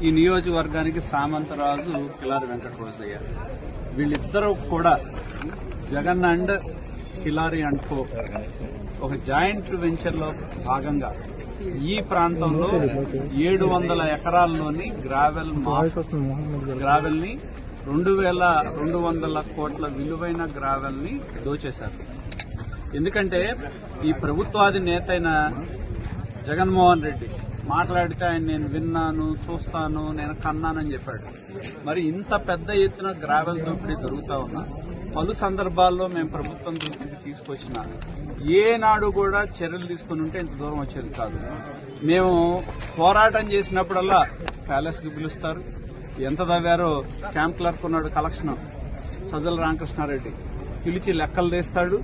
ఈ నియోజకవర్గానికి సామంతరాజు కిలారి వెంకట రోజయ్య వీళ్ళిద్దరూ కూడా Jagan and Kilari and co ఒక జాయింట్ వెంచర్ లో భాగంగా ఈ ప్రాంతంలో 700 ఎకరాల్లోని గ్రావెల్ ని 2200 కోట్ల విలువైన గ్రావెల్ ని దోచేశారు. ఎందుకంటే ఈ ప్రభుత్వాధినేత అయిన జగన్మోహన్ రెడ్డి మాట్లాడితే ఆయన నేను విన్నాను, చూస్తాను, నేను కన్నానని చెప్పాడు. మరి ఇంత పెద్ద ఎత్తున గ్రావెల్ దోపిడీ జరుగుతా ఉన్నా పలు సందర్భాల్లో మేము ప్రభుత్వం దృష్టికి తీసుకొచ్చిన ఏనాడు కూడా చర్యలు తీసుకుని ఉంటే ఇంత దూరం వచ్చేది కాదు. మేము పోరాటం చేసినప్పుడల్లా ప్యాలెస్ కి పిలుస్తారు. ఎంత దవ్వారో క్యాంప్ క్లర్క్ ఉన్నాడు కలెక్షన్ సజ్జల రామకృష్ణారెడ్డి పిలిచి లెక్కలు తీస్తాడు.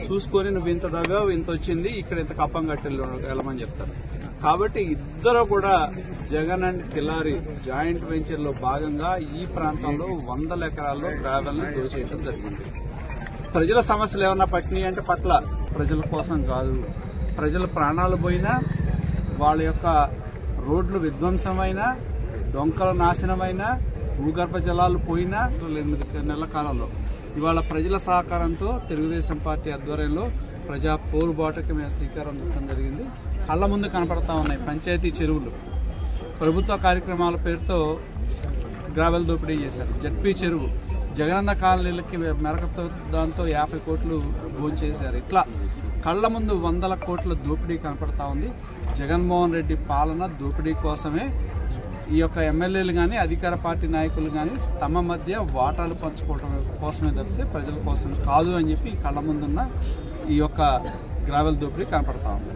చూసుకొని నువ్వు ఇంత దవ్వావు, ఇంత వచ్చింది, ఇక్కడ ఇంత కప్పం కట్టి వెళ్ళమని చెప్తారు. కాబట్టి ఇద్దరు కూడా Jagan and Kilari joint venture లో భాగంగా ఈ ప్రాంతంలో 100 ఎకరాల్లో గ్రావెల్ ని దోచేయడం జరిగింది. ప్రజల సమస్యలు ఏమన్నా పట్టినాయి అంటే పట్ల ప్రజల కోసం కాదు. ప్రజల ప్రాణాలు పోయినా, వాళ్ళ యొక్క రోడ్లు విధ్వంసమైనా, డొంకల నాశనమైనా, భూగర్భ జలాలు పోయినా 8 నెలల కాలంలో ఇవాళ ప్రజల సహకారంతో తెలుగుదేశం పార్టీ ఆధ్వర్యంలో ప్రజా పోరుబాటుకి మేము శ్రీకారం చుట్టడం జరిగింది. కళ్ల ముందు కనపడతా ఉన్నాయి పంచాయతీ చెరువులు. ప్రభుత్వ కార్యక్రమాల పేరుతో గ్రావెల్ దోపిడీ చేశారు. జడ్పీ చెరువు జగనన్న కాలనీలకి మెరకతో దాంతో 50 కోట్లు భోంచేశారు. ఇట్లా కళ్ల ముందు 100 కోట్ల దోపిడీ కనపడతా ఉంది. జగన్మోహన్ రెడ్డి పాలన దోపిడీ కోసమే. ఈ యొక్క ఎమ్మెల్యేలు కానీ అధికార పార్టీ నాయకులు కానీ తమ మధ్య వాటాలు పంచుకోవడం కోసమే తప్పితే ప్రజల కోసం కాదు అని చెప్పి కళ్ల ముందున్న ఈ యొక్క గ్రావెల్ దోపిడీ కనపడతా ఉంది.